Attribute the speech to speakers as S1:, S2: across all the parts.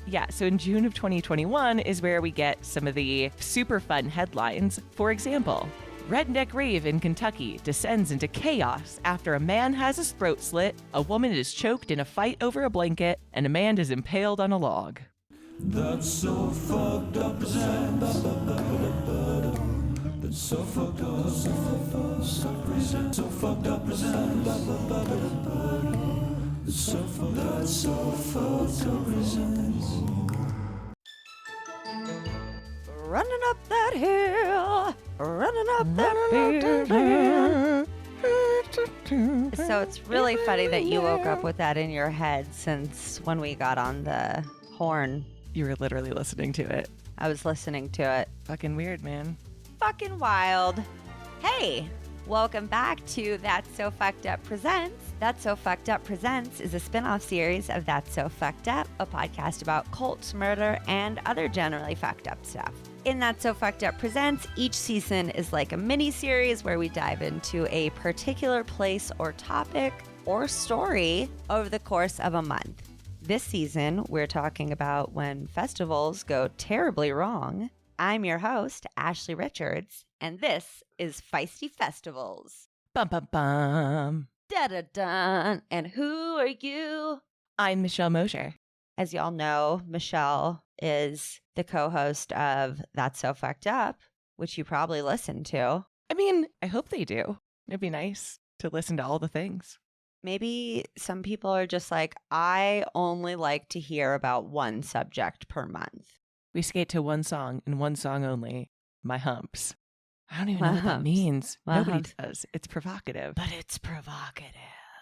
S1: Yeah, so in June of 2021 is where we get some of the super fun headlines. For example, redneck rave in Kentucky descends into chaos after a man has his throat slit, a woman is choked in a fight over a blanket, and a man is impaled on a log.
S2: That's so fucked up, That's so fucked up, so fucked up, That's so fucked up,
S3: Running up that hill, running up that hill. So it's really funny that you woke up with that in your head since when we got on the horn.
S1: You were literally listening to it.
S3: I was listening to it.
S1: Fucking weird, man.
S3: Fucking wild. Hey, welcome back to That's So Fucked Up Presents. That's So Fucked Up Presents is a spin-off series of That's So Fucked Up, a podcast about cults, murder, and other generally fucked up stuff. In That's So Fucked Up Presents, each season is like a mini-series where we dive into a particular place or topic or story over the course of a month. This season, we're talking about when festivals go terribly wrong. I'm your host, Ashley Richards, and this is Feisty Festivals.
S1: Bum, bum, bum.
S3: Da-da-dun. And who are you?
S1: I'm Michelle Mosher.
S3: As y'all know, Michelle is the co-host of That's So Fucked Up, which you probably listen to.
S1: I mean, I hope they do. It'd be nice to listen to all the things.
S3: Maybe some people are just like, I only like to hear about one subject per month.
S1: We skate to one song and one song only, My Humps. I don't even
S3: My
S1: know what that
S3: humps.
S1: means.
S3: My
S1: Nobody
S3: humps.
S1: does. It's provocative.
S3: But it's provocative.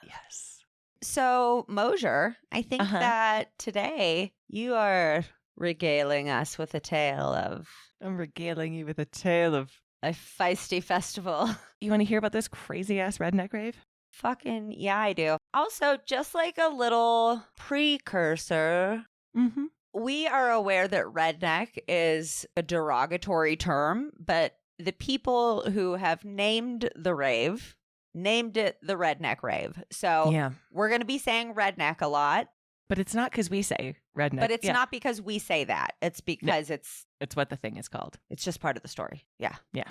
S1: Yes.
S3: So, Mosher, I think
S1: Uh-huh.
S3: that today you are regaling us with a tale of
S1: I'm regaling you with a tale of...
S3: a feisty festival.
S1: You want to hear about this crazy-ass redneck rave?
S3: Fucking, yeah, I do. Also, just like a little precursor,
S1: Mm-hmm.
S3: we are aware that redneck is a derogatory term, but the people who have named the rave named it the redneck rave. So
S1: Yeah.
S3: we're going to be saying redneck a lot,
S1: But it's not because we say redneck.
S3: but it's
S1: Yeah.
S3: not because we say that. It's because it's
S1: It's what the thing is called.
S3: just part of the story. Yeah.
S1: Yeah.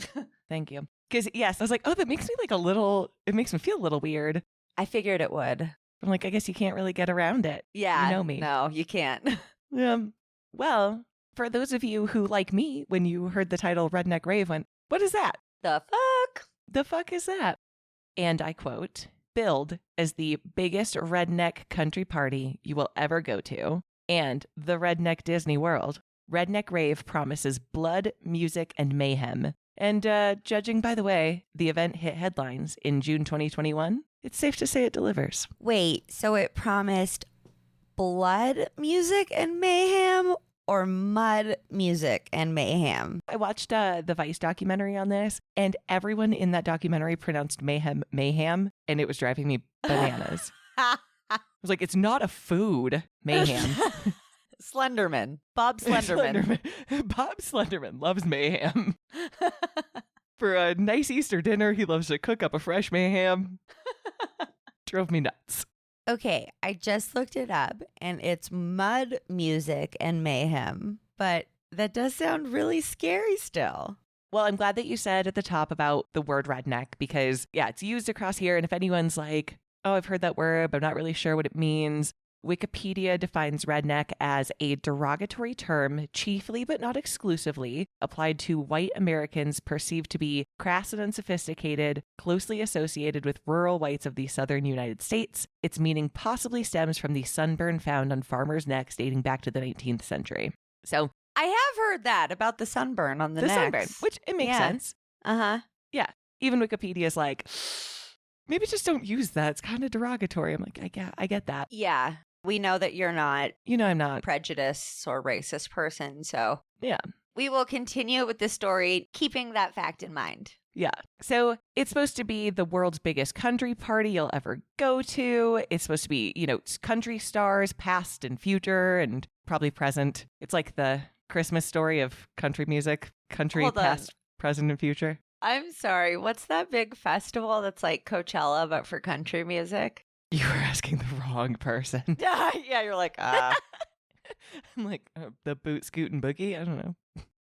S1: Thank you. Because, yes, I was like, oh, that makes me like a little... It makes me feel a little weird.
S3: I figured it would.
S1: I'm like, I guess you can't really get around it.
S3: Yeah.
S1: You know me.
S3: No, you can't.
S1: Well, for those of you who, like me, when you heard the title Redneck Rave, went, what is that?
S3: The fuck?
S1: The fuck is that? And I quote, billed as the biggest redneck country party you will ever go to and the redneck Disney World, Redneck Rave promises blood, music, and mayhem. And judging by the way the event hit headlines in June 2021, it's safe to say it delivers.
S3: Wait, so it promised blood, music, and mayhem, or mud, music, and mayhem?
S1: I watched the Vice documentary on this, and everyone in that documentary pronounced mayhem, mayhem, and it was driving me bananas. I was like, it's not a food, mayhem.
S3: Slenderman. Bob Slenderman.
S1: Bob Slenderman loves mayhem. For a nice Easter dinner, he loves to cook up a fresh mayhem. Drove me nuts.
S3: Okay, I just looked it up, and it's mud, music, and mayhem, but that does sound really scary still.
S1: Well, I'm glad that you said at the top about the word redneck because, yeah, it's used across here. And if anyone's like, oh, I've heard that word, but I'm not really sure what it means, Wikipedia defines redneck as a derogatory term, chiefly but not exclusively, applied to white Americans perceived to be crass and unsophisticated, closely associated with rural whites of the southern United States. Its meaning possibly stems from the sunburn found on farmers' necks dating back to the 19th century. So,
S3: I have heard that about the sunburn on the necks.
S1: sunburn, which it makes sense.
S3: Uh-huh.
S1: Yeah. Even Wikipedia is like, maybe just don't use that. It's kind of derogatory. I'm like, I get that.
S3: Yeah. We know that you're not
S1: You know I'm not.
S3: prejudiced or racist person, so
S1: Yeah.
S3: we will continue with the story, keeping that fact in mind.
S1: Yeah. So it's supposed to be the world's biggest country party you'll ever go to. It's supposed to be, country stars, past and future, and probably present. It's like the Christmas story of country music, country
S3: Hold on.
S1: past, present, and future.
S3: I'm sorry, what's that big festival that's like Coachella, but for country music?
S1: You were asking the wrong person.
S3: Yeah, you're like,
S1: I'm like, the boot, scoot, and boogie? I don't know.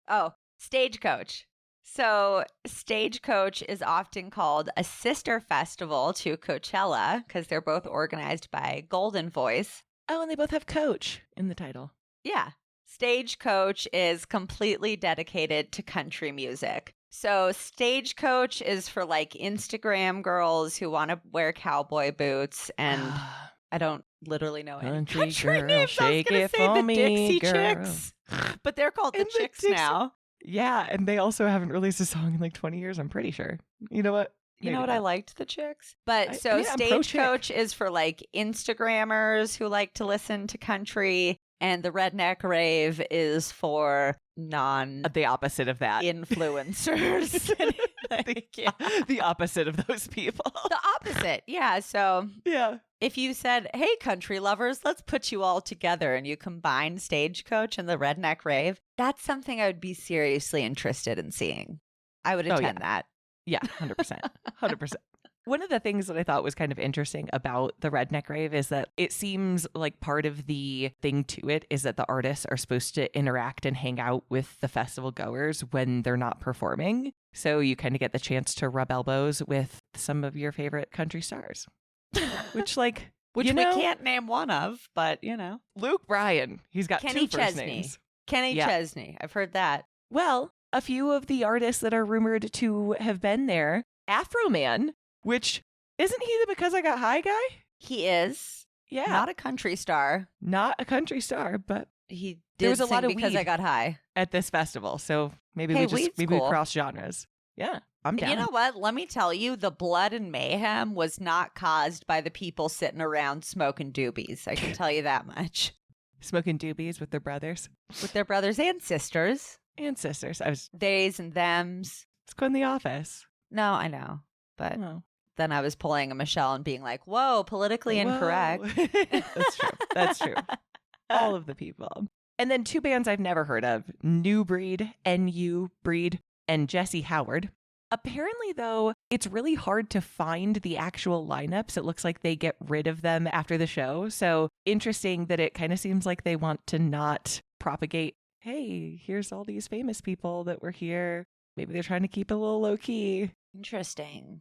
S3: Oh, Stagecoach. So Stagecoach is often called a sister festival to Coachella because they're both organized by Golden Voice.
S1: Oh, and they both have coach in the title.
S3: Yeah. Stagecoach is completely dedicated to country music. So Stagecoach is for like Instagram girls who want to wear cowboy boots, and I don't literally know any country
S1: girl,
S3: names.
S1: shake
S3: I was
S1: it
S3: going to say
S1: for
S3: the
S1: me,
S3: Dixie
S1: girl.
S3: Chicks, but they're called the
S1: And the
S3: Chicks
S1: Dixie-
S3: now.
S1: Yeah, and they also haven't released a song in like 20 years, I'm pretty sure. You know what?
S3: You know
S1: Maybe
S3: what? I
S1: not.
S3: liked the Chicks. But
S1: I'm pro
S3: Stagecoach
S1: chick.
S3: is for like Instagrammers who like to listen to country, and the Redneck Rave is for
S1: The opposite of that.
S3: non-influencers.
S1: The opposite of those people.
S3: The opposite. Yeah. So
S1: Yeah.
S3: if you said, hey, country lovers, let's put you all together, and you combine Stagecoach and the Redneck Rave, that's something I would be seriously interested in seeing. I would
S1: Oh,
S3: attend that.
S1: Yeah, 100%. 100%. One of the things that I thought was kind of interesting about the Redneck Rave is that it seems like part of the thing to it is that the artists are supposed to interact and hang out with the festival goers when they're not performing. So you kind of get the chance to rub elbows with some of your favorite country stars. Which
S3: Which
S1: you
S3: we
S1: know,
S3: can't name one of, but you know.
S1: Luke Bryan, he's got
S3: Kenny
S1: two first
S3: Chesney.
S1: names.
S3: Kenny
S1: Yeah.
S3: Chesney. I've heard that.
S1: Well, a few of the artists that are rumored to have been there, Afro Man, which isn't he the Because I Got High guy?
S3: He is
S1: Yeah.
S3: not a country star.
S1: Not a country star, but
S3: He
S1: There
S3: did
S1: was a
S3: sing
S1: lot of
S3: Because
S1: weed.
S3: I Got High.
S1: at this festival. So maybe
S3: Hey,
S1: we
S3: weed's
S1: maybe
S3: cool.
S1: we cross genres. Yeah, I'm down.
S3: You know what? Let me tell you, the blood and mayhem was not caused by the people sitting around smoking doobies. I can tell you that much.
S1: Smoking doobies with their brothers
S3: With their brothers and sisters.
S1: and sisters. I was
S3: Theys and thems.
S1: going to the office.
S3: No, I know. But
S1: Oh.
S3: then I was pulling a Michelle and being like, whoa, politically incorrect.
S1: Whoa. That's true. That's true. All of the people. And then two bands I've never heard of, New Breed, NU Breed, and Jesse Howard. Apparently, though, it's really hard to find the actual lineups. It looks like they get rid of them after the show. So interesting that it kind of seems like they want to not propagate, hey, here's all these famous people that were here. Maybe they're trying to keep it a little low key.
S3: Interesting.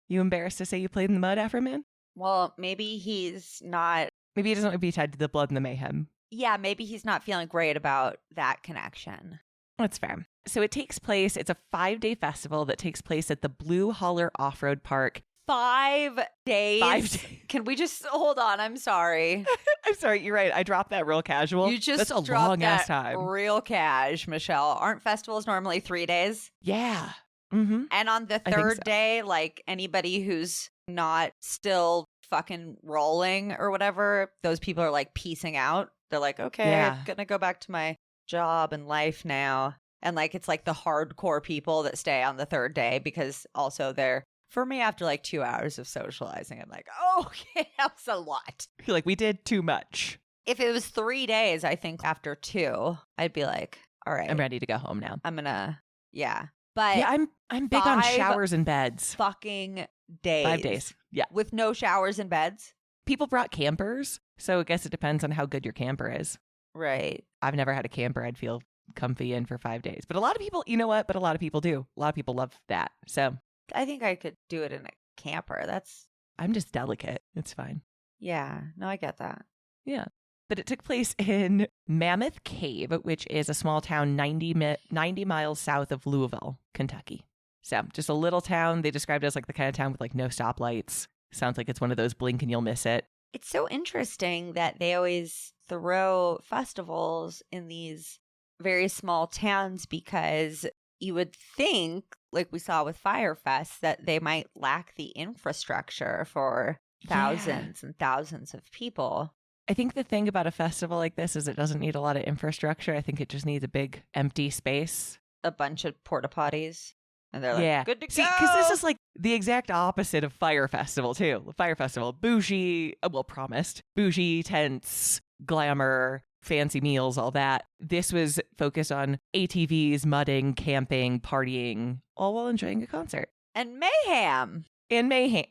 S1: You embarrassed to say you played in the mud, Afro Man?
S3: Well, maybe he's not.
S1: Maybe he doesn't want to be tied to the blood and the mayhem.
S3: Yeah, maybe he's not feeling great about that connection.
S1: That's fair. So it takes place, it's a 5-day festival that takes place at the Blue Holler Off-Road Park.
S3: 5 days.
S1: 5 days.
S3: Can we just hold on? I'm sorry.
S1: I'm sorry, you're right. I dropped that real casual.
S3: You just
S1: That's a
S3: dropped
S1: long ass
S3: that
S1: time.
S3: real cash, Michelle. Aren't festivals normally 3 days?
S1: Yeah. Mm-hmm.
S3: And on the
S1: I think
S3: third
S1: so.
S3: day, like anybody who's not still fucking rolling or whatever, those people are like piecing out. They're like, okay,
S1: Yeah.
S3: I'm gonna go back to my job and life now. And like it's like the hardcore people that stay on the third day because also they're, for me, after like 2 hours of socializing, I'm like, oh, okay, that was a lot.
S1: I feel like we did too much.
S3: If it was 3 days, I think after 2, I'd be like, all right,
S1: I'm ready to go home now.
S3: I'm gonna, yeah. But
S1: Yeah, I'm big on
S3: 5
S1: showers and beds.
S3: fucking days.
S1: 5 days. Yeah.
S3: With no showers and beds?
S1: People brought campers, so I guess it depends on how good your camper is.
S3: Right.
S1: I've never had a camper I'd feel comfy in for 5 days. But a lot of people, you know what? But a lot of people do. A lot of people love that. So
S3: I think I could do it in a camper. That's,
S1: I'm just delicate. It's fine.
S3: yeah. No, I get that.
S1: Yeah. But it took place in Mammoth Cave, which is a small town 90 miles south of Louisville, Kentucky. So just a little town. They described it as like the kind of town with like no stoplights. Sounds like it's one of those blink and you'll miss it.
S3: It's so interesting that they always throw festivals in these very small towns because you would think, like we saw with Firefest, that they might lack the infrastructure for thousands and thousands of people.
S1: I think the thing about a festival like this is it doesn't need a lot of infrastructure. I think it just needs a big empty space.
S3: A bunch of porta potties. And they're like,
S1: Yeah.
S3: good to
S1: See,
S3: go.
S1: because this is like the exact opposite of Fire Festival, too. Fire Festival, bougie, promised. Bougie, tents, glamour, fancy meals, all that. This was focused on ATVs, mudding, camping, partying, all while enjoying a concert.
S3: And mayhem.
S1: And mayhem.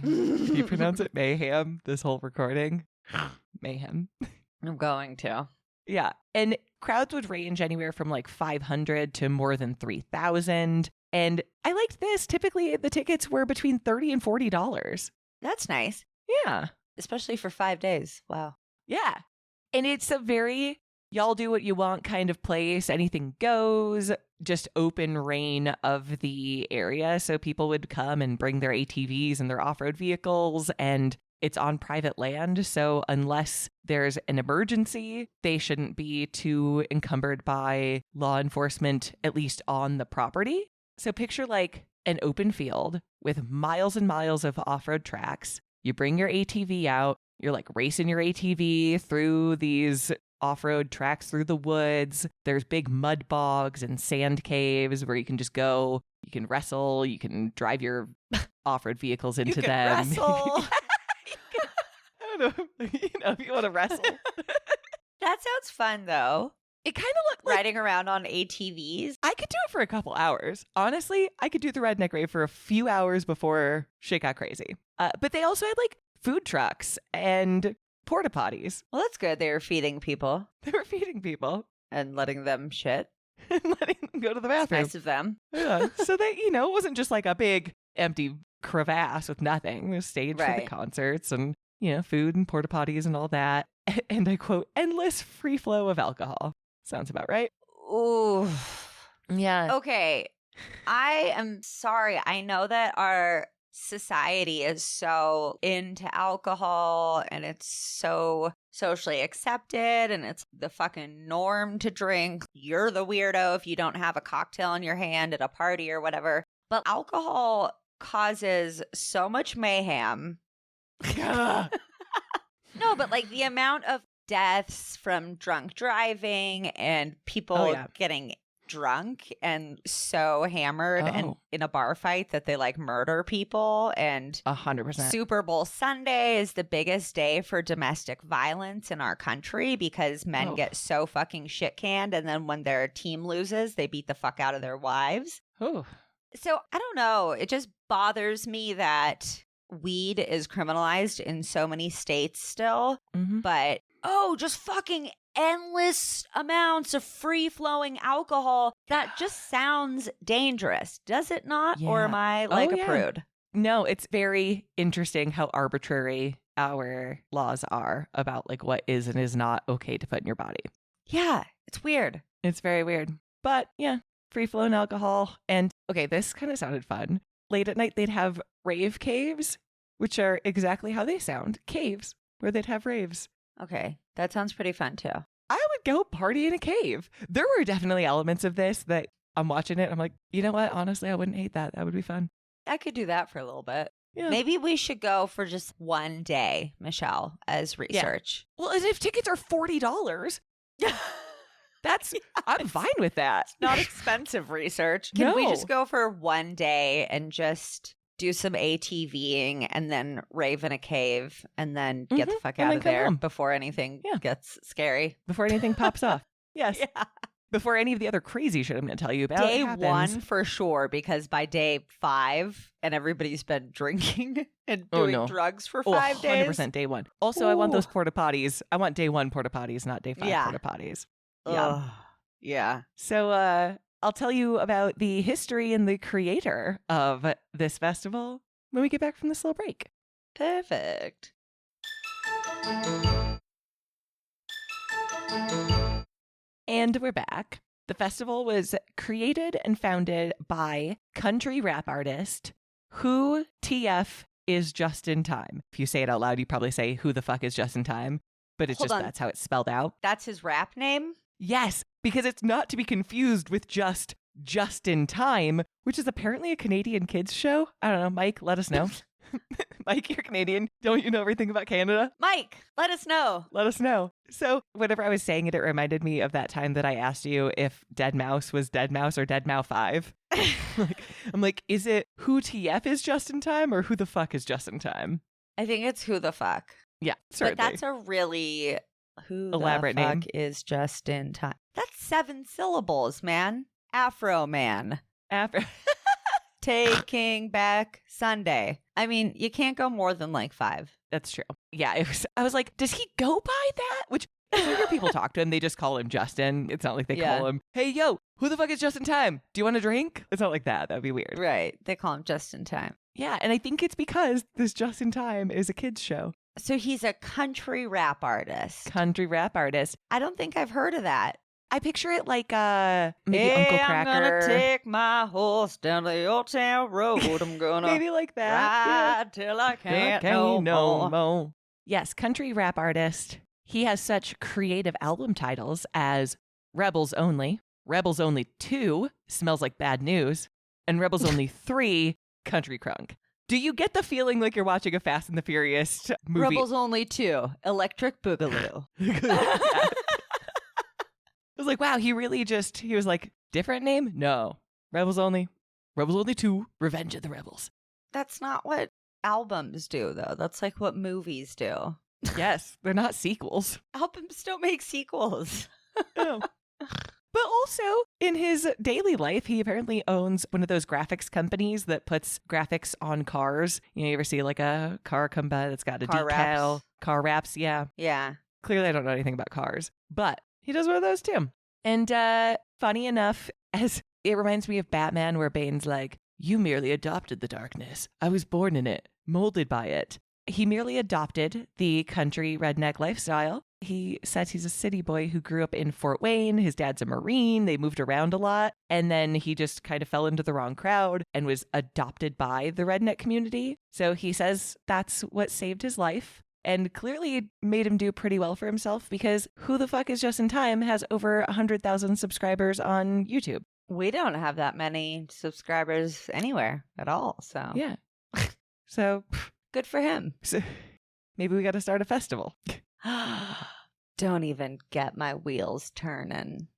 S1: Do you pronounce it mayhem, this whole recording? Mayhem.
S3: I'm going to.
S1: Yeah. And crowds would range anywhere from like 500 to more than 3,000. And I liked this. Typically, the tickets were between $30 and $40.
S3: That's nice.
S1: Yeah.
S3: Especially for 5 days. Wow.
S1: Yeah. And it's a very y'all do what you want kind of place. Anything goes, just open reign of the area. So people would come and bring their ATVs and their off-road vehicles, and it's on private land. So unless there's an emergency, they shouldn't be too encumbered by law enforcement, at least on the property. So picture like an open field with miles and miles of off-road tracks. You bring your ATV out. You're like racing your ATV through these off-road tracks through the woods. There's big mud bogs and sand caves where you can just go. You can wrestle. You can drive your off-road vehicles into them.
S3: Wrestle.
S1: I don't know. If you want to wrestle.
S3: That sounds fun, though.
S1: It kind of looked like
S3: Riding around on ATVs.
S1: I could do it for a couple hours. Honestly, I could do the Redneck Rave for a few hours before shit got crazy. But they also had like food trucks and porta potties.
S3: Well, that's good. They were feeding people
S1: They were feeding people
S3: and letting them shit.
S1: and letting them go to the
S3: That's
S1: bathroom.
S3: nice of them.
S1: Yeah. So that, it wasn't just like a big empty crevasse with nothing. It was staged for the
S3: Right.
S1: concerts and, food and porta potties and all that. And I quote, endless free flow of alcohol. Sounds about right.
S3: Ooh.
S1: Yeah.
S3: Okay. I am sorry. I know that our society is so into alcohol and it's so socially accepted and it's the fucking norm to drink. You're the weirdo if you don't have a cocktail in your hand at a party or whatever. But alcohol causes so much mayhem. No, but like the amount of deaths from drunk driving and people getting drunk and so hammered and in a bar fight that they like murder people. And
S1: 100%.
S3: Super Bowl Sunday is the biggest day for domestic violence in our country because men get so fucking shit canned, and then when their team loses, they beat the fuck out of their wives.
S1: Oh.
S3: So I don't know. It just bothers me that weed is criminalized in so many states still, but just fucking endless amounts of free-flowing alcohol. That just sounds dangerous, does it not?
S1: Yeah.
S3: Or am I like a prude?
S1: No, it's very interesting how arbitrary our laws are about like what is and is not okay to put in your body.
S3: Yeah, it's weird.
S1: It's very weird. But yeah, free-flowing alcohol. And okay, this kind of sounded fun. Late at night, they'd have rave caves, which are exactly how they sound. Caves, where they'd have raves.
S3: Okay, that sounds pretty fun too.
S1: I would go party in a cave. There were definitely elements of this that I'm watching it. I'm like, you know what? Honestly, I wouldn't hate that. That would be fun.
S3: I could do that for a little bit.
S1: Yeah.
S3: Maybe we should go for just one day, Michelle, as research.
S1: Well, as if tickets are $40. I'm fine with that.
S3: Not expensive research. Can we
S1: No.
S3: just go for one day and just do some ATVing and then rave in a cave and then get the fuck
S1: And
S3: out
S1: then
S3: of
S1: come
S3: there
S1: home.
S3: before anything
S1: Yeah.
S3: gets scary?
S1: Before anything pops off. Yes.
S3: Yeah.
S1: Before any of the other crazy shit I'm going to tell you about
S3: Day
S1: happens.
S3: one for sure, because by day 5 and everybody's been drinking and doing drugs for 5 days.
S1: 100% day one. Also, I want those porta potties. I want day one porta potties, not day 5 porta potties. Yeah.
S3: Ugh. Yeah.
S1: So I'll tell you about the history and the creator of this festival when we get back from this little break.
S3: Perfect.
S1: And we're back. The festival was created and founded by country rap artist Who TF is Just in Time. If you say it out loud, you probably say who the fuck is Just in Time, but it's
S3: Hold on.
S1: that's how it's spelled out.
S3: That's his rap name?
S1: Yes, because it's not to be confused with Just in Time, which is apparently a Canadian kids show. I don't know. Mike, let us know. Mike, you're Canadian. Don't you know everything about Canada?
S3: Mike, let us know.
S1: Let us know. So whenever I was saying it, it reminded me of that time that I asked you if Dead Mouse was Dead Mouse or Dead Mouse 5. I'm like, is it Who TF is Just in Time or Who the fuck is Just in Time?
S3: I think it's Who the Fuck.
S1: Yeah, certainly.
S3: But that's a really
S1: elaborate
S3: the fuck
S1: name.
S3: is Just in Time. That's 7 syllables, man. Afro Man. Taking Back Sunday. I mean, you can't go more than like 5.
S1: That's true. Yeah, I was like, does he go by that? Which So I hear people talk to him. They just call him Justin. It's not like they call him, hey, yo, who the fuck is Justin Time? Do you want a drink? It's not like that. That'd be weird.
S3: Right. They call him Just in Time.
S1: Yeah. And I think it's because this Justin Time is a kid's show.
S3: So he's a country rap artist.
S1: Country rap artist.
S3: I don't think I've heard of that.
S1: I picture it like maybe Uncle Cracker.
S3: I'm gonna take my horse down the old town road. I'm gonna
S1: maybe like that.
S3: ride till I can't no more.
S1: Yes, country rap artist. He has such creative album titles as Rebels Only, Rebels Only 2, Smells Like Bad News, and Rebels Only 3, Country Crunk. Do you get the feeling like you're watching a Fast and the Furious movie?
S3: Rebels Only 2, Electric Boogaloo.
S1: I was like, wow, he was like, different name? No. Rebels Only 2, Revenge of the Rebels.
S3: That's not what albums do, though. That's like what movies do.
S1: Yes, they're not sequels.
S3: Albums don't make sequels.
S1: No. But also, in his daily life, he apparently owns one of those graphics companies that puts graphics on cars. You ever see like a car come by that's got a
S3: Car
S1: decal?
S3: wraps.
S1: Car wraps, yeah.
S3: Yeah.
S1: Clearly, I don't know anything about cars, but he does one of those too. And funny enough, as it reminds me of Batman, where Bane's like, you merely adopted the darkness. I was born in it, molded by it. He merely adopted the country redneck lifestyle. He says he's a city boy who grew up in Fort Wayne. His dad's a Marine. They moved around a lot. And then he just kind of fell into the wrong crowd and was adopted by the redneck community. So he says that's what saved his life and clearly made him do pretty well for himself, because who the fuck is Justin Time has over 100,000 subscribers on YouTube.
S3: We don't have that many subscribers anywhere at all. So
S1: Yeah. So
S3: good for him.
S1: So maybe we got to start a festival.
S3: Don't even get my wheels turning.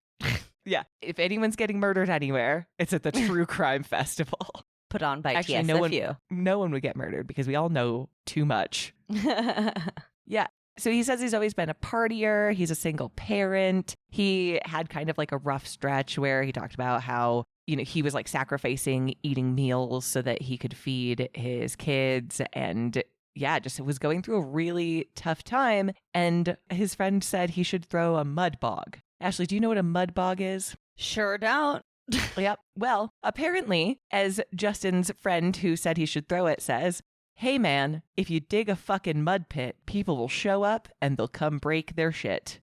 S1: Yeah. If anyone's getting murdered anywhere, it's at the True Crime Festival.
S3: Put on by
S1: Actually,
S3: TSFU.
S1: no one would get murdered because we all know too much. Yeah. So he says he's always been a partier. He's a single parent. He had kind of like a rough stretch where he talked about how, he was like sacrificing eating meals so that he could feed his kids. And yeah, just was going through a really tough time. And his friend said he should throw a mud bog. Ashley, do you know what a mud bog is?
S3: Sure don't.
S1: Yep. Well, apparently, as Justin's friend who said he should throw it says, hey man, if you dig a fucking mud pit, people will show up and they'll come break their shit.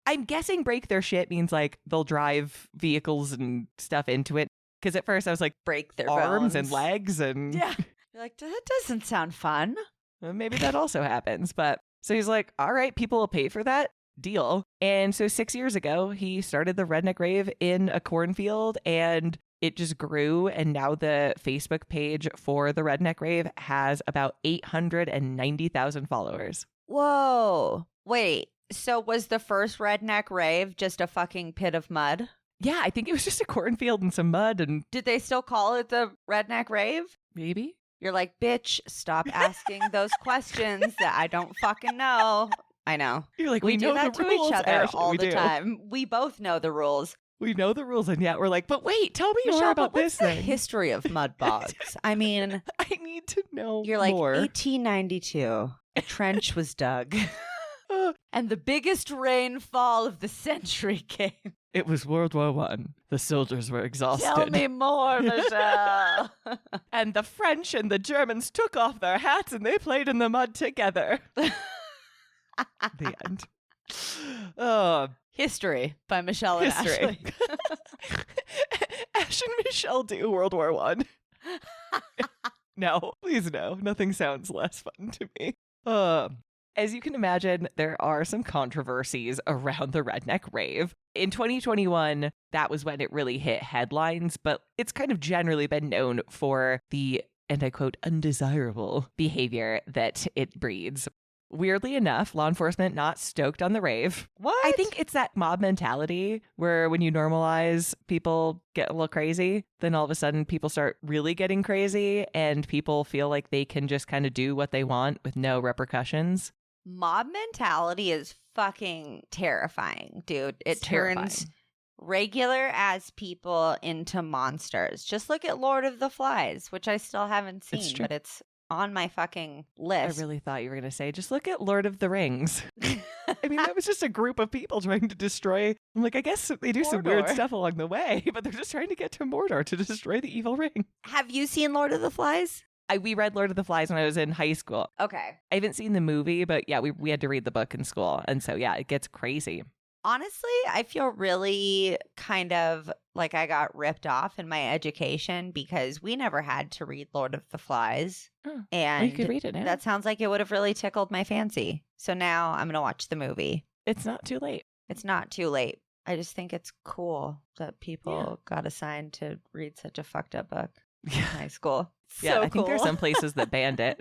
S1: I'm guessing break their shit means like they'll drive vehicles and stuff into it. Because at first I was like,
S3: break their
S1: arms
S3: bones
S1: and legs and
S3: Yeah. You're like, that doesn't sound fun.
S1: Maybe that also happens. But so he's like, all right, people will pay for that. Deal. And so 6 years ago, he started the Redneck Rave in a cornfield and it just grew. And now the Facebook page for the Redneck Rave has about 890,000 followers.
S3: Whoa. Wait. So was the first Redneck Rave just a fucking pit of mud?
S1: Yeah, I think it was just a cornfield and some mud and
S3: Did they still call it the Redneck Rave?
S1: maybe.
S3: You're like, bitch, stop asking those questions that I don't fucking know. I know.
S1: You're like,
S3: We
S1: we
S3: do
S1: know
S3: that
S1: the
S3: to
S1: rules,
S3: each other
S1: Ashley.
S3: all
S1: We
S3: the
S1: do.
S3: time. We both know the rules.
S1: We know the rules, and yet we're like, but wait, tell me more
S3: Michelle,
S1: about
S3: but
S1: this
S3: what's the
S1: thing.
S3: history of mud bogs? I mean,
S1: I need to know
S3: you're like,
S1: more.
S3: 1892, a trench was dug.
S1: Uh,
S3: And the biggest rainfall of the century came.
S1: It was World War I. The soldiers were exhausted.
S3: Tell me more, Michelle.
S1: And the French and the Germans took off their hats and they played in the mud together. The end. Oh,
S3: History by Michelle and
S1: history.
S3: Ashley.
S1: Ash and Michelle do World War I. No, please no. Nothing sounds less fun to me. As you can imagine, there are some controversies around the Redneck Rave. In 2021, that was when it really hit headlines, but it's kind of generally been known for the, and I quote, undesirable behavior that it breeds. Weirdly enough, law enforcement not stoked on the rave.
S3: What?
S1: I think it's that mob mentality where when you normalize, people get a little crazy. Then all of a sudden people start really getting crazy and people feel like they can just kind of do what they want with no repercussions.
S3: Mob mentality is fucking terrifying, dude. It
S1: It's terrifying.
S3: turns regular as people into monsters. Just look at Lord of the Flies, which I still haven't
S1: It's
S3: seen,
S1: true.
S3: but it's on my fucking
S1: I
S3: list.
S1: really thought you were going to say, just look at Lord of the Rings. I mean, that was just a group of people trying to destroy. I'm like, I guess they do some weird
S3: Mordor.
S1: stuff along the way, but they're just trying to get to Mordor to destroy the evil ring.
S3: Have you seen Lord of the Flies?
S1: We read Lord of the Flies when I was in high school.
S3: Okay.
S1: I haven't seen the movie, but yeah, we had to read the book in school. And so, yeah, it gets crazy.
S3: Honestly, I feel really kind of like I got ripped off in my education because we never had to read Lord of the Flies.
S1: Oh,
S3: And
S1: you could read it now.
S3: that sounds like it would have really tickled my fancy. So now I'm going to watch the movie.
S1: It's not too late.
S3: It's not too late. I just think it's cool that people got assigned to read such a fucked up book in high school.
S1: Yeah,
S3: So
S1: I think there's
S3: cool.
S1: some places that banned it.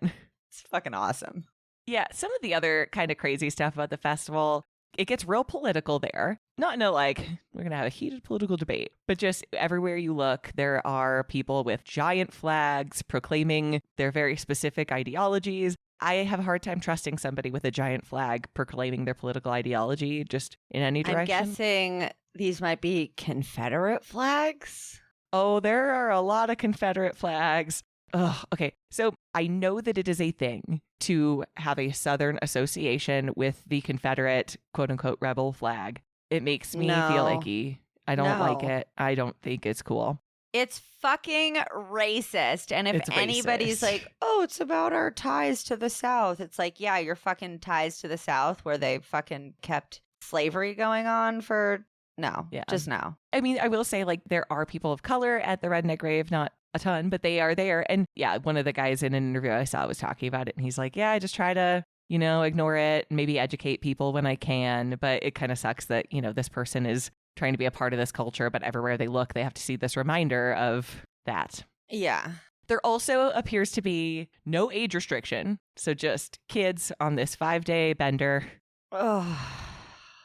S3: It's fucking awesome.
S1: Yeah, some of the other kind of crazy stuff about the festival, it gets real political there. Not in a like, we're going to have a heated political debate, but just everywhere you look, there are people with giant flags proclaiming their very specific ideologies. I have a hard time trusting somebody with a giant flag proclaiming their political ideology just in any direction.
S3: I'm guessing these might be Confederate flags.
S1: Oh, there are a lot of Confederate flags. Ugh, okay, so I know that it is a thing to have a Southern association with the Confederate quote-unquote rebel flag. It makes me feel
S3: No.
S1: icky. I don't like
S3: No.
S1: it. I don't think it's cool.
S3: It's fucking racist. And if
S1: It's
S3: anybody's
S1: racist.
S3: like, oh, it's about our ties to the South, it's like, yeah, your fucking ties to the South where they fucking kept slavery going on for no.
S1: Yeah.
S3: Just no.
S1: I mean, I will say, like, there are people of color at the Redneck Rave, not a ton, but they are there. And yeah, one of the guys in an interview I saw was talking about it, and he's like, yeah, I just try to, ignore it, maybe educate people when I can. But it kind of sucks that, this person is trying to be a part of this culture, but everywhere they look, they have to see this reminder of that.
S3: Yeah.
S1: There also appears to be no age restriction. So just kids on this 5-day bender,
S3: Oh,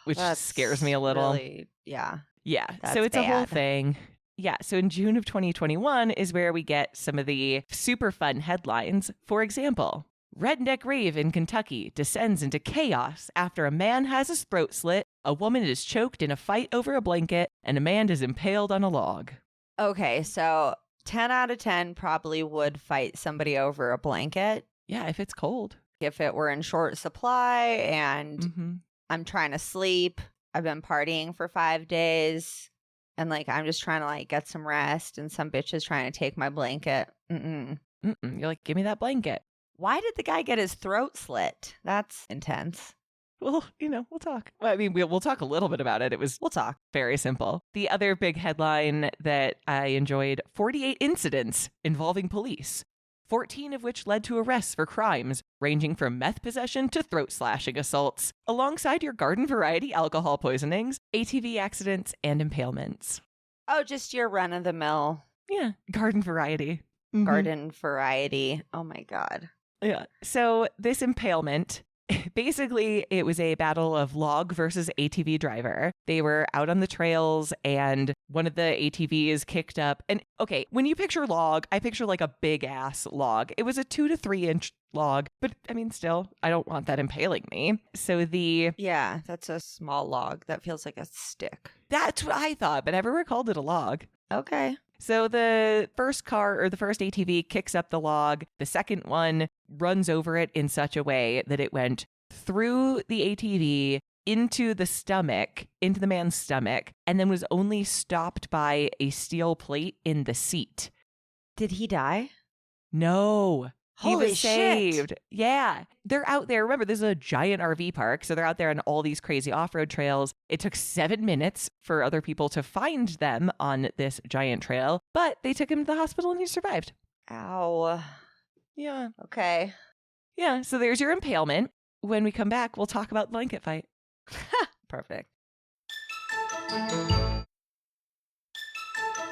S1: which scares me a little.
S3: Really, yeah.
S1: Yeah.
S3: That's
S1: So it's a whole
S3: bad.
S1: thing. Yeah. So in June of 2021 is where we get some of the super fun headlines. For example, Redneck Rave in Kentucky descends into chaos after a man has his throat slit, a woman is choked in a fight over a blanket, and a man is impaled on a log.
S3: Okay, so 10 out of 10 probably would fight somebody over a blanket
S1: Yeah, if it's cold.
S3: if it were in short supply and
S1: Mm-hmm.
S3: I'm trying to sleep. I've been partying for 5 days and I'm just trying to get some rest and some bitch is trying to take my blanket. Mm-mm.
S1: You're like, give me that blanket.
S3: Why did the guy get his throat slit? That's intense.
S1: Well, we'll talk. Well, I mean, we'll talk a little bit about it. It was
S3: We'll talk.
S1: very simple. The other big headline that I enjoyed, 48 incidents involving police, 14 of which led to arrests for crimes ranging from meth possession to throat slashing assaults, alongside your garden variety alcohol poisonings, ATV accidents, and impalements.
S3: Oh, just your run of the mill
S1: Yeah, garden variety. Mhm.
S3: garden variety. Oh my God.
S1: Yeah. So this impalement, basically, it was a battle of log versus ATV driver. They were out on the trails and one of the ATVs kicked up. And okay, when you picture log, I picture a big ass log. It was a 2 to 3 inch log, but I mean, still, I don't want that impaling me. So
S3: Yeah, that's a small log. That feels like a stick.
S1: that's what I thought, but everywhere called it a log.
S3: Okay.
S1: So the first car or the first ATV kicks up the log. The second one runs over it in such a way that it went through the ATV into the man's stomach, and then was only stopped by a steel plate in the seat.
S3: Did he die?
S1: No. He
S3: Holy
S1: was
S3: shit.
S1: saved. Yeah. They're out there. Remember, this is a giant RV park. So they're out there on all these crazy off-road trails. It took 7 minutes for other people to find them on this giant trail, but they took him to the hospital and he survived.
S3: Ow.
S1: Yeah.
S3: Okay.
S1: Yeah. So there's your impalement. When we come back, we'll talk about the blanket fight.
S3: Perfect.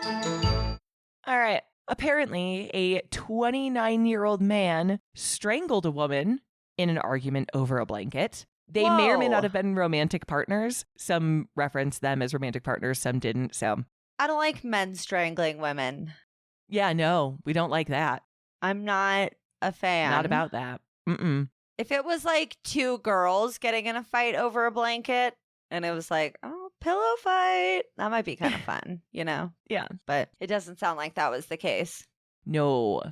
S1: All right. Apparently, a 29-year-old man strangled a woman in an argument over a blanket. They may or may
S3: Whoa.
S1: not have been romantic partners. Some referenced them as romantic partners, some didn't. So,
S3: I don't like men strangling women.
S1: yeah, no, we don't like that.
S3: I'm not a fan.
S1: Not about that. Mm-mm.
S3: If it was two girls getting in a fight over a blanket and it was pillow fight, that might be kind of fun,
S1: Yeah.
S3: But it doesn't sound like that was the case.
S1: No.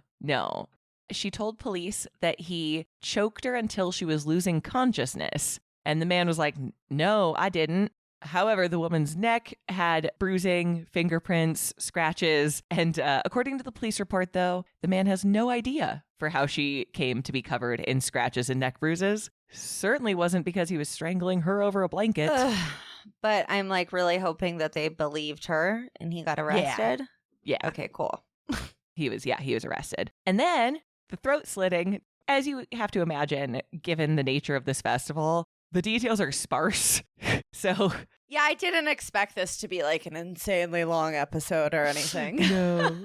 S1: She told police that he choked her until she was losing consciousness And the man was like, no, I didn't. However, the woman's neck had bruising, fingerprints, scratches, and according to the police report, though, the man has no idea for how she came to be covered in scratches and neck bruises. Certainly wasn't because he was strangling her over a blanket.
S3: But I'm like really hoping that they believed her and he got arrested.
S1: Yeah.
S3: Okay, cool.
S1: He was arrested. And then the throat slitting, as you have to imagine, given the nature of this festival, the details are sparse. So
S4: yeah, I didn't expect this to be like an insanely long episode or anything.
S1: no.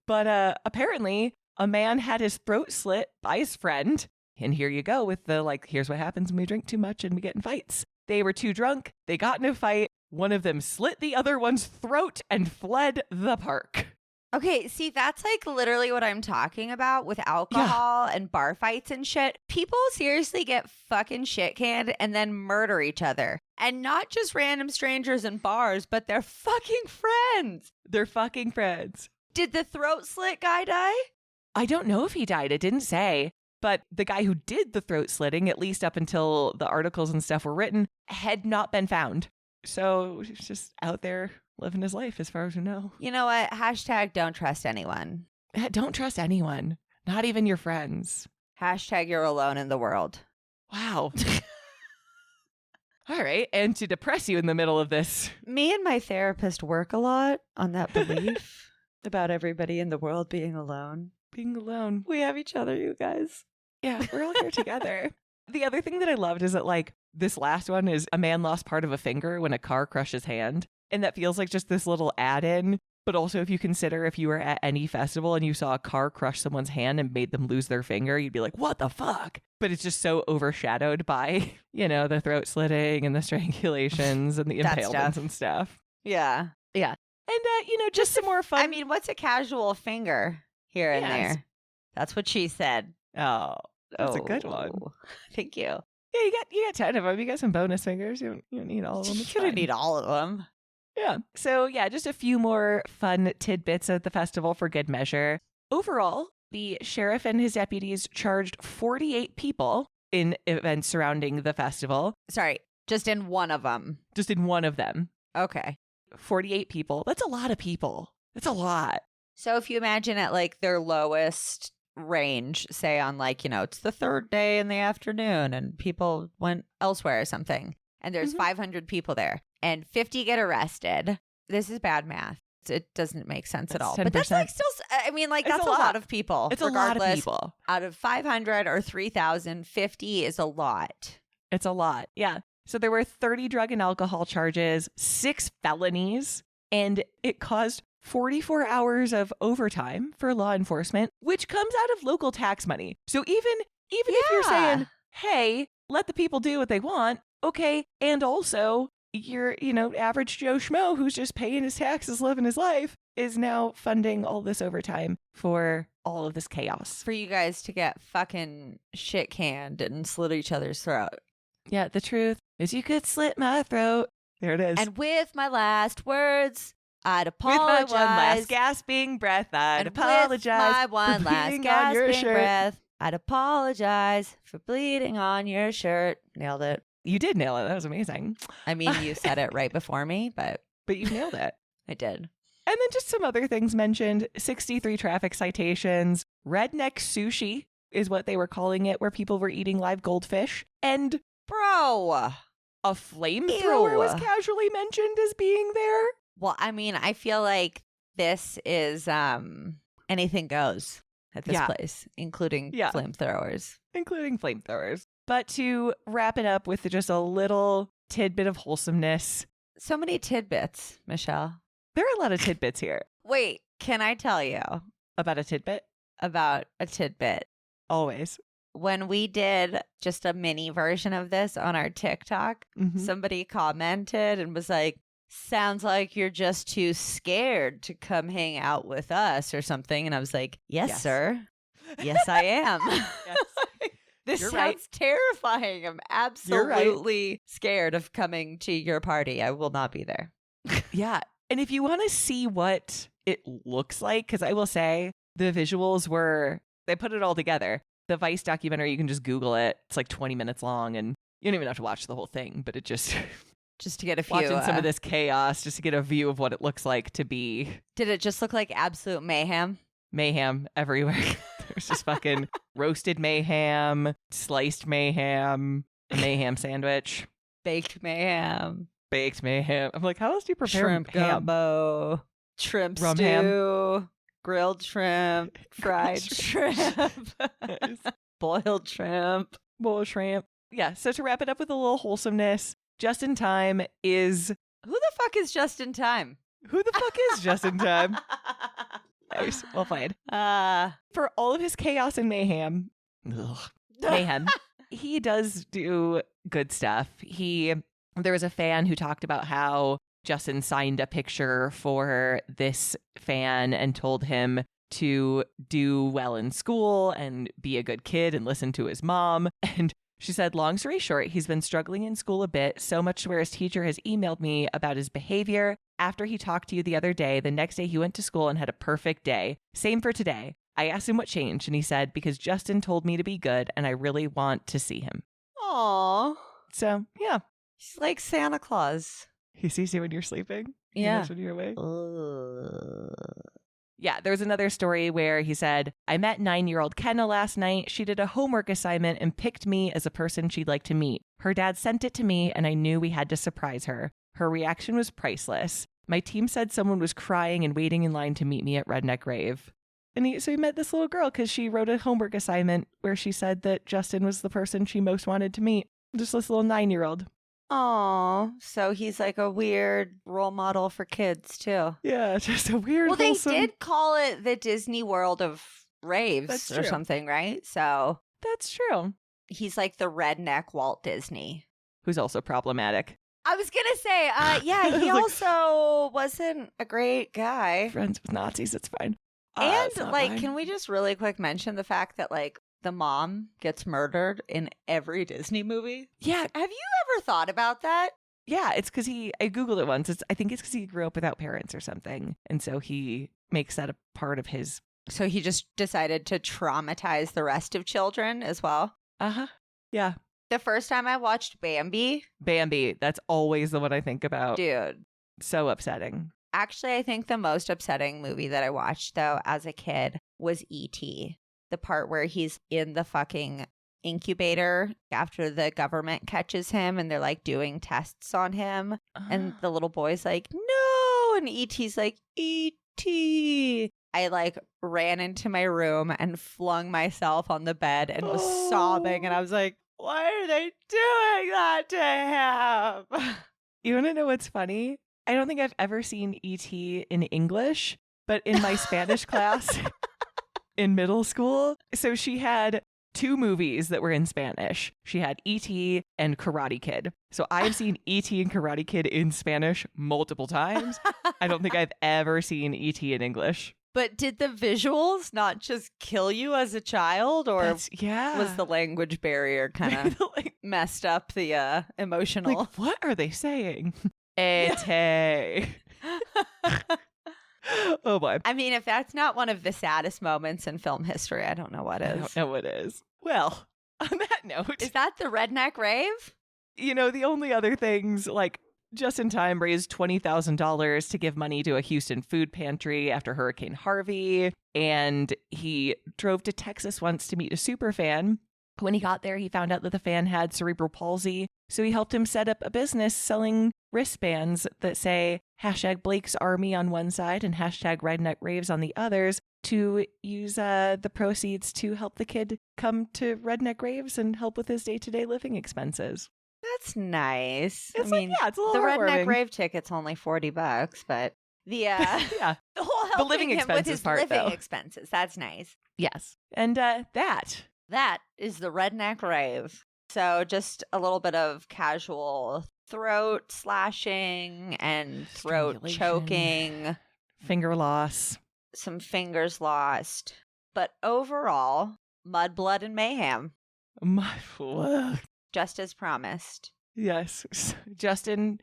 S1: But apparently a man had his throat slit by his friend. And here you go with the like, here's what happens when we drink too much and we get in fights. They were too drunk. They got in a fight. One of them slit the other one's throat and fled the park.
S3: Okay, see, that's like literally what I'm talking about with alcohol and bar fights and shit. People seriously get fucking shit canned and then murder each other. And not just random strangers in bars, but they're fucking friends.
S1: They're fucking friends.
S3: Did the throat slit guy die?
S1: I don't know if he died. It didn't say. But the guy who did the throat slitting, at least up until the articles and stuff were written, had not been found. So he's just out there living his life as far as we know.
S3: You know what? Hashtag don't trust anyone.
S1: Don't trust anyone, not even your friends.
S3: Hashtag you're alone in the world.
S1: Wow. All right. And to depress you in the middle of this.
S3: Me and my therapist work a lot on that belief about everybody in the world being alone.
S1: Being alone.
S3: We have each other, you guys.
S1: Yeah, we're all here together. The other thing that I loved is that, like, this last one is a man lost part of a finger when a car crushed his hand. And that feels like just this little add-in. But also, if you consider if you were at any festival and you saw a car crush someone's hand and made them lose their finger, you'd be like, what the fuck? But it's just so overshadowed by, you know, the throat slitting and the strangulations and the impalements and stuff.
S3: Yeah.
S1: Yeah. And, you know, just some more fun.
S3: I mean, what's a casual finger here and there? That's what she said.
S1: Oh, that's a good one.
S3: Thank you.
S1: Yeah, you got 10 of them. You got some bonus fingers. You don't need all of them.
S3: You don't need all of them.
S1: Yeah. So, yeah, just a few more fun tidbits of the festival for good measure. Overall, the sheriff and his deputies charged 48 people in events surrounding the festival.
S3: Sorry, just in one of them.
S1: Just in one of them.
S3: Okay.
S1: 48 people. That's a lot of people. That's a lot.
S3: So if you imagine at like their lowest range, say on like, you know, it's the third day in the afternoon and people went elsewhere or something, and there's 500 people there and 50 get arrested. This is bad math. It doesn't make sense at all.
S1: 10%.
S3: But that's like still, I mean, like that's a lot of people.
S1: It's a lot of people.
S3: Out of 500 or 3,000, 50 is a lot.
S1: It's a lot. Yeah. So there were 30 drug and alcohol charges, 6 felonies, and it caused 44 hours of overtime for law enforcement, which comes out of local tax money. So even if you're saying, hey, let the people do what they want, okay, and also your, you know, average Joe Schmo who's just paying his taxes, living his life, is now funding all this overtime for all of this chaos.
S3: For you guys to get fucking shit canned and slit each other's throat.
S1: Yeah, the truth is you could slit my throat. There it is.
S3: And with my last words, I'd apologize.
S1: With my one last gasping breath, I'd apologize.
S3: With my one
S1: for
S3: last
S1: bleeding on your
S3: gasping
S1: shirt.
S3: breath, I'd apologize for bleeding on your shirt. Nailed it.
S1: You did nail it. That was amazing.
S3: I mean, you said it right before me, but
S1: you nailed it.
S3: I did.
S1: And then just some other things mentioned. 63 traffic citations. Redneck sushi is what they were calling it, where people were eating live goldfish. And
S3: bro,
S1: a flamethrower
S3: Ew.
S1: was casually mentioned as being there.
S3: Well, I mean, I feel like this is anything goes at this place, including flamethrowers.
S1: Including flamethrowers. But to wrap it up with just a little tidbit of wholesomeness.
S3: So many tidbits, Michelle.
S1: There are a lot of tidbits here.
S3: Wait, can I tell you
S1: About a tidbit?
S3: about a tidbit?
S1: Always.
S3: When we did just a mini version of this on our TikTok, somebody commented and was like, sounds like you're just too scared to come hang out with us or something. And I was like, yes. Sir. Yes, I am.
S1: Yes.
S3: This
S1: You're
S3: sounds
S1: right.
S3: terrifying. I'm absolutely scared of coming to your party. I will not be there.
S1: Yeah. And if you want to see what it looks like, because I will say the visuals were, they put it all together. The Vice documentary, you can just Google it. It's like 20 minutes long and You don't even have to watch the whole thing, but it just
S3: Just to get a few.
S1: watching some of this chaos, just to get a view of what it looks like to be
S3: Did it just look like absolute mayhem?
S1: mayhem everywhere. There's just fucking roasted mayhem, sliced mayhem, a mayhem sandwich,
S3: Baked mayhem.
S1: baked mayhem. I'm like, how else do you prepare
S3: Shrimp
S1: ham?
S3: gumbo. Shrimp
S1: Rum
S3: stew.
S1: ham.
S3: Grilled shrimp. Fried shrimp.
S1: Nice.
S3: Boiled shrimp.
S1: Bowl of shrimp. Yeah, so to wrap it up with a little wholesomeness, Just in Time is...
S3: Who the fuck is just in time?
S1: Who the fuck is Just in Time? Nice. Well played. For all of his chaos and mayhem, he does do good stuff. There was a fan who talked about how Justin signed a picture for this fan and told him to do well in school and be a good kid and listen to his mom. And she said, long story short, he's been struggling in school a bit, so much to where his teacher has emailed me about his behavior. After he talked to you the other day, the next day he went to school and had a perfect day. Same for today. I asked him what changed, and he said, because Justin told me to be good, and I really want to see him.
S3: Aww.
S1: So, yeah.
S3: He's like Santa Claus.
S1: He sees you when you're sleeping. He
S3: Yeah.
S1: knows when you're awake. Yeah, there was another story where he said, I met 9-year-old Kenna last night. She did a homework assignment and picked me as a person she'd like to meet. Her dad sent it to me, and I knew we had to surprise her. Her reaction was priceless. My team said someone was crying and waiting in line to meet me at Redneck Rave. And so he met this little girl because she wrote a homework assignment where she said that Justin was the person she most wanted to meet. Just this little 9-year-old.
S3: Aw. So he's like a weird role model for kids, too.
S1: Yeah, just a weird,
S3: Well, they
S1: wholesome...
S3: did call it the Disney World of Raves
S1: That's
S3: or
S1: true.
S3: something, right? So
S1: That's true.
S3: he's like the redneck Walt Disney.
S1: Who's also problematic.
S3: I was going to say, yeah, he
S1: Like-
S3: also wasn't a great guy.
S1: Friends with Nazis, it's fine.
S3: And
S1: It's not
S3: like,
S1: fine.
S3: can we just really quick mention the fact that like the mom gets murdered in every Disney movie?
S1: Yeah,
S3: Have you ever thought about that?
S1: yeah, it's because I Googled it once. I think it's because he grew up without parents or something. And so he makes that a part of his...
S3: So he just decided to traumatize the rest of children as well.
S1: Uh-huh. Yeah.
S3: The first time I watched Bambi,
S1: Bambi, that's always the one I think about.
S3: dude,
S1: So upsetting.
S3: actually, I think the most upsetting movie that I watched, though, as a kid was E.T. The part where he's in the fucking incubator after the government catches him and they're like doing tests on him. And the little boy's like, no. And E.T.'s like, E.T. I like ran into my room and flung myself on the bed and was sobbing. And I was like, why are they doing that to him?
S1: You want to know what's funny? I don't think I've ever seen E.T. in English, but in my Spanish class in middle school, so she had 2 movies that were in Spanish. She had E.T. and Karate Kid. So I've seen E.T. and Karate Kid in Spanish multiple times. I don't think I've ever seen E.T. in English.
S3: But did the visuals not just kill you as a child, or
S1: Yeah.
S3: was the language barrier kind of
S1: like,
S3: messed up the emotional?
S1: like, what are they saying? Ete. Oh boy.
S3: I mean, if that's not one of the saddest moments in film history, I don't know what
S1: I
S3: is.
S1: don't know what is. Well, on that note,
S3: Is that the redneck rave?
S1: you know, the only other things, like, Just in Time raised $20,000 to give money to a Houston food pantry after Hurricane Harvey. And he drove to Texas once to meet a super fan. When he got there, he found out that the fan had cerebral palsy. So he helped him set up a business selling wristbands that say #Blake's Army on one side and #RedneckRaves on the others to use the proceeds to help the kid come to Redneck Raves and help with his day-to-day living expenses.
S3: That's nice.
S1: It's
S3: I mean,
S1: like, yeah, it's a little
S3: the
S1: heartwarming.
S3: redneck rave ticket's only $40, but the
S1: Yeah.
S3: the whole helping
S1: living
S3: him with
S1: expenses
S3: his
S1: part,
S3: living
S1: though.
S3: expenses. That's nice.
S1: Yes. And
S3: That is the redneck rave. So just a little bit of casual throat slashing and throat
S1: Strangulation.
S3: choking,
S1: finger loss.
S3: some fingers lost. But overall, mud, blood, and mayhem,
S1: Ugh.
S3: just as promised.
S1: Yes. Justin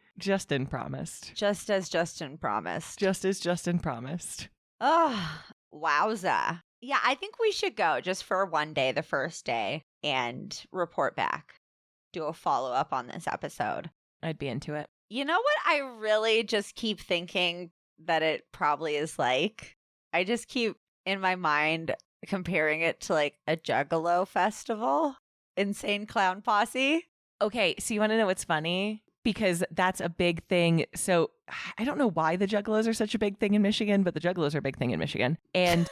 S1: promised.
S3: Just as Justin promised.
S1: Just as Justin promised.
S3: Oh, wowza. Yeah, I think we should go just for one day, the first day, and report back. do a follow-up on this episode.
S1: I'd be into it.
S3: You know what I really just keep thinking that it probably is like? I just keep in my mind comparing it to like a Juggalo festival. Insane Clown Posse.
S1: Okay, so you want to know what's funny? Because that's a big thing. So I don't know why the Juggalos are such a big thing in Michigan, but the Juggalos are a big thing in Michigan. And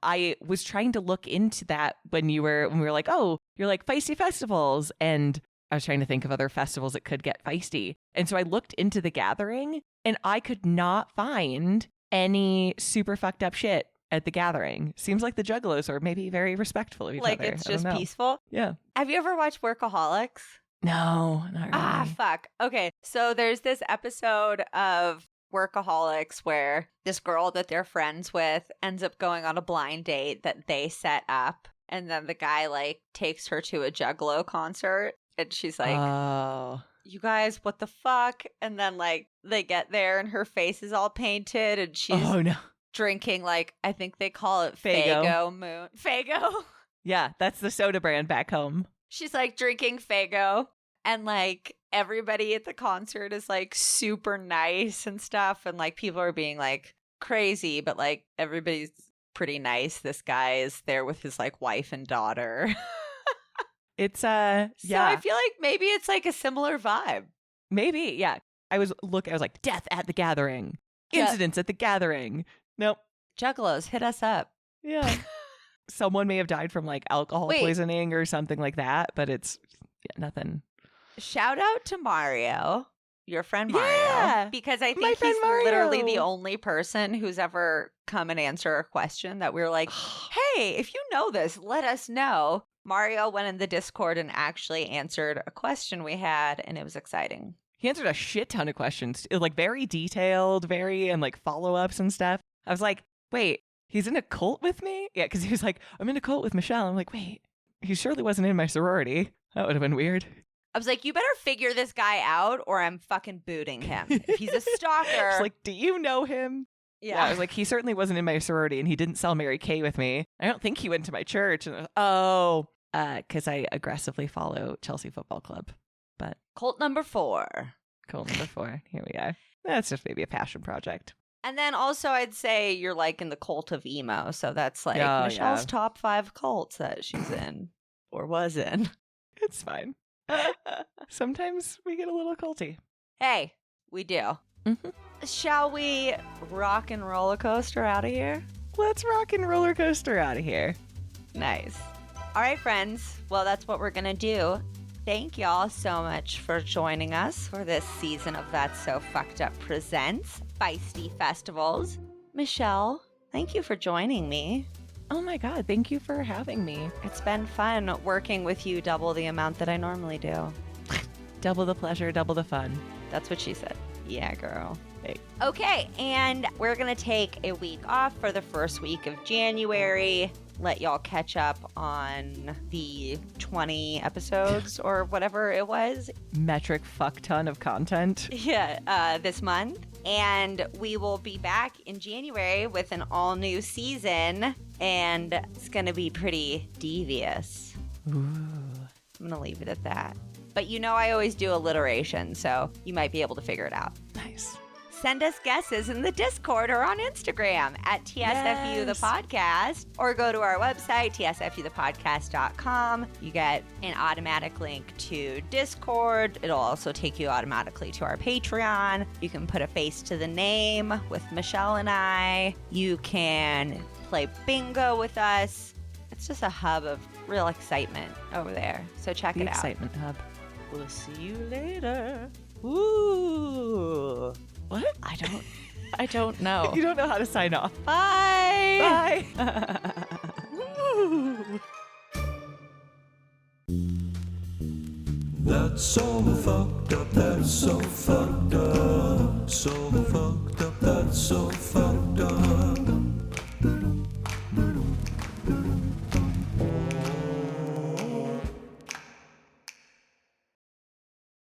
S1: I was trying to look into that when we were like, oh, you're like feisty festivals. And I was trying to think of other festivals that could get feisty. And so I looked into the Gathering and I could not find any super fucked up shit at the Gathering. Seems like the Juggalos are maybe very respectful of each other.
S3: Like it's just
S1: I don't know.
S3: peaceful.
S1: Yeah.
S3: Have you ever watched Workaholics?
S1: No, not really.
S3: Ah, fuck. Okay. So there's this episode of Workaholics where this girl that they're friends with ends up going on a blind date that they set up. And then the guy like takes her to a Juggalo concert. And she's like,
S1: oh.
S3: You guys, what the fuck? And then like they get there and her face is all painted and she's
S1: Oh, no.
S3: drinking like, I think they call it
S1: Faygo.
S3: Faygo Moon. Faygo?
S1: Yeah, that's the soda brand back home.
S3: She's like drinking Faygo and like everybody at the concert is like super nice and stuff. And like people are being like crazy, but like everybody's pretty nice. This guy is there with his like wife and daughter.
S1: It's
S3: So
S1: yeah,
S3: I feel like maybe it's like a similar vibe.
S1: maybe, yeah. I was like death at the Gathering,
S3: Yeah.
S1: incidents at the Gathering. Nope.
S3: Juggalos, hit us up.
S1: Yeah. Someone may have died from like alcohol
S3: Wait.
S1: poisoning or something like that, but it's nothing.
S3: Shout out to Mario, your friend Mario,
S1: Yeah,
S3: because I
S1: my
S3: think
S1: friend
S3: he's
S1: Mario.
S3: literally the only person who's ever come and answer a question that we were like, hey, if you know this, let us know. Mario went in the Discord and actually answered a question we had, and it was exciting.
S1: He answered a shit ton of questions, like very detailed, and like follow-ups and stuff. I was like, wait, he's in a cult with me? Yeah, because he was like, I'm in a cult with Michelle. I'm like, wait, he surely wasn't in my sorority. That would have been weird.
S3: I was like, you better figure this guy out or I'm fucking booting him. If he's a stalker.
S1: She's like, do you know him? Yeah, I was like, he certainly wasn't in my sorority and he didn't sell Mary Kay with me. I don't think he went to my church. And because I aggressively follow Chelsea Football Club. But
S3: Cult number 4.
S1: cool, number 4. Here we are. That's just maybe a passion project.
S3: And then also I'd say you're like in the cult of emo. So that's like
S1: Oh,
S3: Michelle's
S1: yeah.
S3: top 5 cults that she's in or was in.
S1: It's fine. Sometimes we get a little culty.
S3: Hey, we do.
S1: Mm-hmm.
S3: Shall we rock and roller coaster out of here?
S1: Let's rock and roller coaster out of here.
S3: Nice. All right, friends. Well, that's what we're going to do. Thank y'all so much for joining us for this season of That's So Fucked Up Presents Feisty Festivals. Michelle, thank you for joining me.
S1: Oh my God, thank you for having me.
S3: It's been fun working with you double the amount that I normally do.
S1: Double the pleasure, double the fun.
S3: That's what she said. Yeah, girl.
S1: Hey.
S3: Okay, and we're going to take a week off for the first week of January. Let y'all catch up on the 20 episodes or whatever it was.
S1: Metric fuck ton of content.
S3: Yeah, this month. And we will be back in January with an all-new season. And it's going to be pretty devious.
S1: Ooh.
S3: I'm going to leave it at that. But you know I always do alliteration, so you might be able to figure it out.
S1: Nice.
S3: Send us guesses in the Discord or on Instagram at TSFU the podcast, or go to our website, tsfuthepodcast.com. You get an automatic link to Discord. It'll also take you automatically to our Patreon. You can put a face to the name with Michelle and I. You can play bingo with us. It's just a hub of real excitement over there. So check
S1: The
S3: it out.
S1: excitement hub.
S3: We'll see you later. Ooh.
S1: What?
S3: I don't know.
S1: You don't know how to sign off.
S3: Bye.
S1: Bye.
S2: That's so fucked up, that's so fucked up. So fucked up, that's so fucked up.